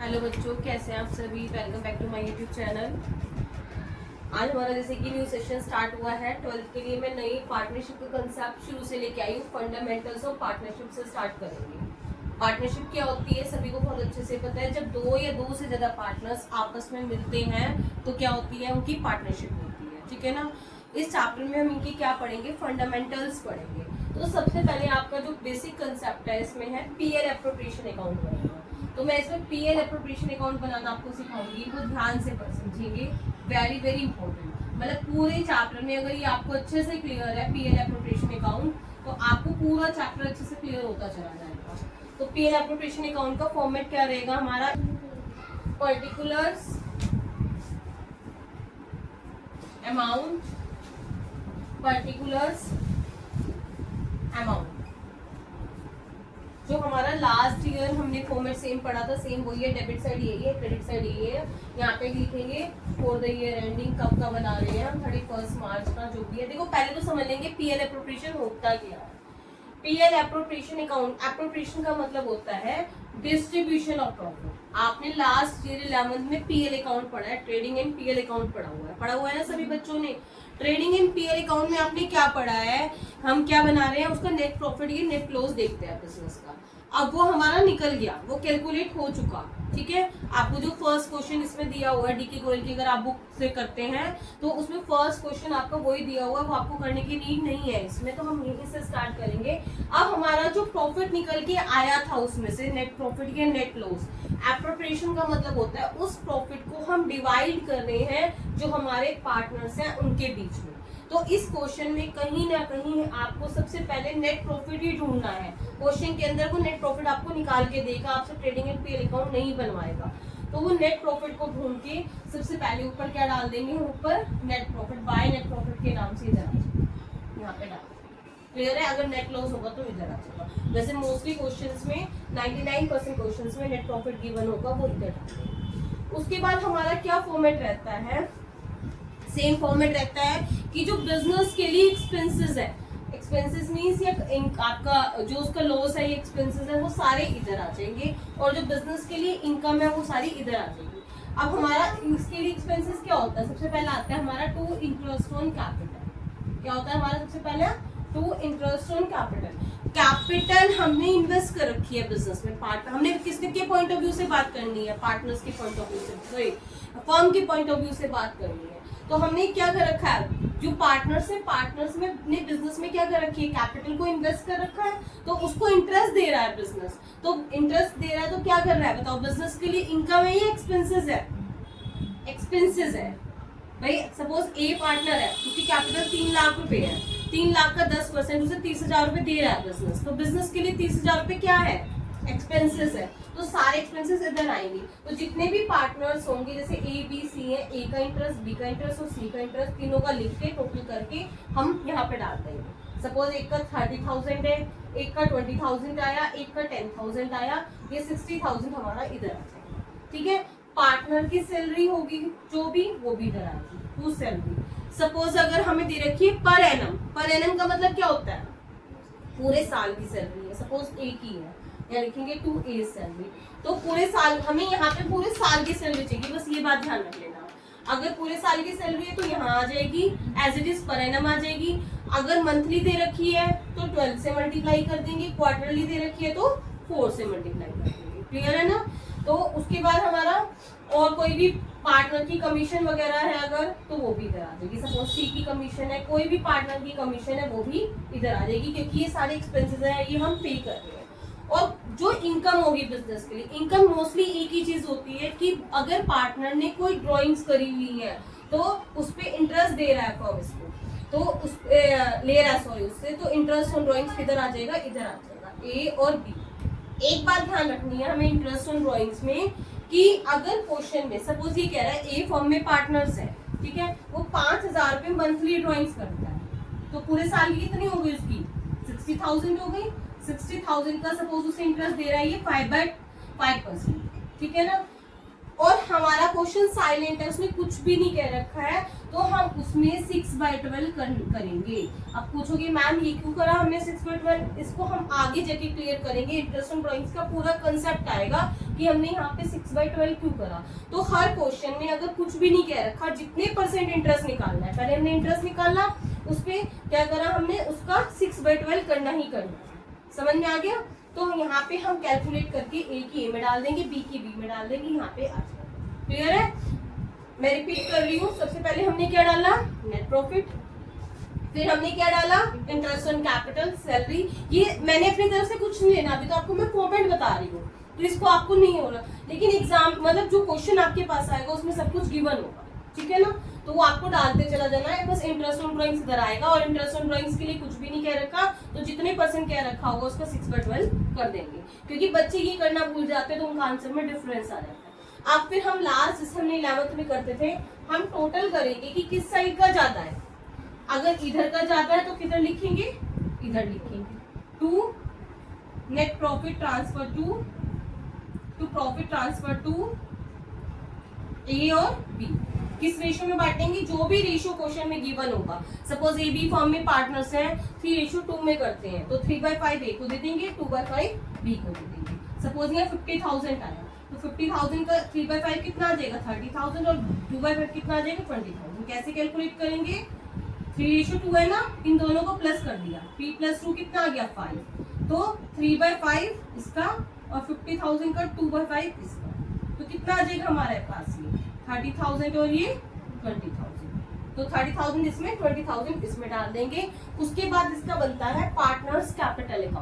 Hello बच्चों, कैसे हैं आप सभी। Welcome back to my YouTube channel. आज हमारा जैसे कि न्यू सेशन स्टार्ट हुआ है 12th के लिए। मैं नई पार्टनरशिप का कंसेप्ट शुरू से लेके आई हूँ। फंडामेंटल्स ऑफ पार्टनरशिप से स्टार्ट करेंगे। पार्टनरशिप क्या होती है सभी को बहुत अच्छे से पता है। जब दो या दो से ज्यादा पार्टनर्स आपस में मिलते हैं तो क्या होती है, उनकी पार्टनरशिप होती है। ठीक है ना। इस चैप्टर में हम इनकी क्या पढ़ेंगे, फंडामेंटल्स पढ़ेंगे। तो सबसे पहले आपका जो बेसिक कंसेप्ट है इसमें है पीएल एप्रोप्रिएशन अकाउंट बनाना। तो मैं इसमें पीएल एप्रोप्रिएशन अकाउंट बनाना आपको सिखाऊंगी, तो ध्यान से समझिएगे। Very very important. मतलब पूरे चैप्टर में अगर ये आपको अच्छे से क्लियर है पीएल एप्रोप्रिएशन अकाउंट, तो आपको पूरा चैप्टर अच्छे से क्लियर होता चला जाएगा। तो पीएल एप्रोप्रिएशन अकाउंट का फॉर्मेट क्या रहेगा हमारा, पर्टिकुलर्स अमाउंट, पर्टिकुलर्स अमाउंट। जो हमारा लास्ट ईयर हमने फॉर्मेट सेम पढ़ा था, सेम वही है। डेबिट साइड यही है, क्रेडिट साइड यही है। यहाँ पे लिखेंगे फॉर द ईयर एंडिंग, कब का बना रहे हैं हम, 31 मार्च का जो भी है। देखो पहले तो समझ लेंगे पीएल एप्रोप्रिएशन होता क्या है। पीएल एप्रोप्रिएशन अकाउंट, एप्रोप्रिएशन का मतलब होता है डिस्ट्रीब्यूशन ऑफ प्रॉफिट। आपने लास्ट ईयर 11th में पीएल अकाउंट पढ़ा है, ट्रेडिंग एंड पीएल अकाउंट पढ़ा हुआ है ना सभी बच्चों ने। ट्रेडिंग एंड पीएल अकाउंट में आपने क्या पढ़ा है, हम क्या बना रहे हैं, उसका नेट प्रॉफिट या नेट लॉस देखते हैं बिजनेस का। अब वो हमारा निकल गया, वो कैलकुलेट हो चुका। ठीक है। आपको जो फर्स्ट क्वेश्चन इसमें दिया हुआ है डीके गोयल की, अगर आप बुक से करते हैं तो उसमें फर्स्ट क्वेश्चन आपका वही दिया हुआ है, वो आपको करने की नीड नहीं है इसमें। तो हम यहीं से स्टार्ट करेंगे। अब हमारा जो प्रॉफिट निकल के आया था उसमें से नेट प्रॉफिट या नेट लॉस, एप्रोप्रिएशन का मतलब होता है उस प्रॉफिट को हम डिवाइड कर रहे हैं जो हमारे पार्टनर्स हैं उनके बीच में। तो इस क्वेश्चन में कहीं ना कहीं आपको सबसे पहले नेट प्रॉफिट ही ढूंढना है। क्वेश्चन के अंदर वो नेट प्रॉफिट आपको निकाल के देगा, आपसे ट्रेडिंग एंड पीएल अकाउंट नहीं बनवाएगा। तो वो नेट प्रॉफिट को ढूंढ के सबसे पहले ऊपर क्या डाल देंगे, ऊपर net profit by net profit के नाम से इधर यहाँ पे डाल। क्लियर है। अगर नेट लॉस होगा तो इधर आ जाएगा। वैसे मोस्टली क्वेश्चंस में 99% क्वेश्चंस में नेट प्रॉफिट गिवन होगा, वो इधर डाल। उसके बाद हमारा क्या फॉर्मेट रहता है, सेम फॉर्मेट रहता है कि जो बिजनेस के लिए एक्सपेंसेस है, एक्सपेंसेस मींस या आपका जो उसका लॉस है, ये एक्सपेंसेस है, वो सारे इधर आ जाएंगे। और जो बिजनेस के लिए इनकम है वो सारी इधर आ जाएगी। अब हमारा इसके लिए एक्सपेंसेस क्या होता है, सबसे पहले आता है हमारा टू इंटरेस्ट ऑन कैपिटल। क्या होता है हमारा सबसे पहले, to interest on capital. Capital हमने इन्वेस्ट कर रखी है बिजनेस में। हमने किसके के पॉइंट ऑफ व्यू से बात करनी है, पार्टनर्स के पॉइंट ऑफ व्यू से, सॉरी फर्म के पॉइंट ऑफ व्यू से बात करनी है। तो हमने क्या कर रखा है, जो पार्टनर्स है, पार्टनर्स में अपने बिजनेस में क्या कर रखी है, कैपिटल को इन्वेस्ट कर रखा है। तो उसको इंटरेस्ट दे रहा है बिजनेस, तो इंटरेस्ट दे रहा है तो क्या कर रहा है बताओ, बिजनेस के लिए इनकम है या एक्सपेंसेस है, एक्सपेंसेस है। भाई सपोज ए पार्टनर है, उसकी कैपिटल 3 लाख रुपए है, 3 लाख का 10% उसे 30,000 रुपए दे रहा है बिजनेस। तो बिजनेस के लिए 30,000 रुपए क्या है, एक्सपेंसेस है। तो सारे एक्सपेंसेस इधर आएंगे। तो जितने भी पार्टनर्स होंगे, जैसे ए बी सी है, ए का इंटरेस्ट, बी का इंटरेस्ट और सी का इंटरेस्ट, तीनों का लिख के टोटल करके हम यहाँ पे डाल देंगे। सपोज एक का 30,000 है, एक का 20,000 आया, एक का 10,000 आया, ये 60,000 हमारा इधर आ जाएगा। ठीक है। पार्टनर की सैलरी होगी जो भी, वो भी इधर आएगी, टू सैलरी। सपोज अगर हमें दे रखी है पर एनम, पर एनम का मतलब क्या होता है, पूरे साल की सैलरी है। सपोज ए की है, या लिखेंगे 2A सैलरी। तो पूरे साल, हमें यहाँ पे पूरे साल की सैलरी चाहिए, बस ये बात ध्यान रख लेना। अगर पूरे साल की सैलरी है तो यहाँ आ जाएगी, एज इट इज पर एनम आ जाएगी। अगर मंथली दे रखी है तो 12 से मल्टीप्लाई कर देंगे, क्वार्टरली दे रखी है तो 4 से मल्टीप्लाई कर देंगे। क्लियर है ना। तो उसके बाद हमारा और कोई भी पार्टनर की कमीशन वगैरह है अगर, तो वो भी इधर आ जाएगी। सपोज सी की कमीशन है, कोई भी पार्टनर की कमीशन है, वो भी इधर आ जाएगी, क्योंकि ये सारे एक्सपेंसेस है, ये हम पे कर रहे हैं। और जो इनकम होगी बिजनेस के लिए, इनकम मोस्टली एक ही चीज होती है कि अगर पार्टनर ने कोई ड्राइंग्स करी हुई है तो उस पे इंटरेस्ट दे रहा है फर्म इसको, तो उस ले रहा है सॉरी उससे, तो इंटरेस्ट ऑन ड्राइंग्स किधर आ जाएगा, इधर आ जाएगा, ए और बी। एक बात ध्यान रखनी है हमें इंटरेस्ट ऑन ड्राइंग्स में, कि अगर क्वेश्चन में सपोज ये कह रहा है ए फर्म में पार्टनर्स है, ठीक है, वो 5,000 रुपए मंथली ड्राइंग्स करता है, तो पूरे साल की कितनी हो गई उसकी, 60,000 हो गई। 60,000 का सपोज उसे इंटरेस्ट दे रहा है ये 5/5%। ठीक है ना। और हमारा क्वेश्चन साइलेंट है, उसने कुछ भी नहीं कह रखा है, तो हम उसमें 6/12 करेंगे। अब पूछोगे मैम ये क्यों करा हमने 6/12, इसको हम आगे जाके क्लियर करेंगे। इंटरेस्ट ऑन ड्राइंग्स का पूरा कंसेप्ट आएगा, कि हमने यहाँ पे 6/12 क्यों करा। तो हर क्वेश्चन में अगर कुछ भी नहीं कह रखा, जितने % इंटरेस्ट निकालना है, पहले हमने इंटरेस्ट निकाला, उस पे क्या करा हमने, उसका 6/12 करना ही करना। समझ में आ गया। तो यहाँ पे हम कैलकुलेट करके ए की ए में डाल देंगे, बी की बी में डाल देंगे, यहाँ पे आ जाएगा। क्लियर है। मैं रिपीट कर रही हूँ, सबसे पहले हमने क्या डाला, नेट प्रॉफिट, फिर हमने क्या डाला, इंटरेस्ट ऑन कैपिटल, सैलरी। ये मैंने अपनी तरफ से कुछ नहीं लेना, अभी तो आपको मैं फॉर्मेट बता रही हूँ, तो इसको आपको नहीं होना, लेकिन एग्जाम मतलब जो क्वेश्चन आपके पास आएगा उसमें सब कुछ गिवन होगा, ठीक है ना। तो वो आपको डालते चला जाना है, बस इंटरेस्ट ऑन ड्राइंग्स इधर आएगा, और इंटरेस्ट ऑन ड्राइंग्स के लिए कुछ भी नहीं कह रखा, तो जितने % कह रखा होगा उसका 6/12 कर देंगे, क्योंकि बच्चे ये करना भूल जाते हैं तो उनका आंसर में डिफरेंस आ जाता है। अब फिर हम लास्ट, जैसे हमने 11th में करते थे, हम टोटल करेंगे कि किस साइड का ज्यादा है। अगर इधर का ज्यादा है तो किधर लिखेंगे, इधर लिखेंगे, to net profit transfer to profit transfer to A और बी। किस रेशियो में बांटेंगे, जो भी रेशियो क्वेश्चन में गिवन होगा। सपोज ए बी फॉर्म में पार्टनर्स हैं, 3:2 में करते हैं, तो 3/5 ए को दे देंगे, 2/5 बी को दे देंगे। सपोज यहाँ 50,000 आया, तो 50,000 का 3/5 कितना आ जाएगा, 30,000, और 2/5 कितना आ जाएगा, 20,000। कैसे कैलकुलेट करेंगे, 3:2 है ना, इन दोनों को प्लस कर दिया, 3 + 2 कितना आ गया, 5, तो 3/5 इसका और 50,000 का 2/5 इसका, तो कितना आ जाएगा हमारे पास, ये 30,000 और ये 20,000, तो 30,000 इसमें, 20,000 इसमें डाल देंगे। उसके बाद इसका बनता है पार्टनर्स कैपिटल अकाउंट।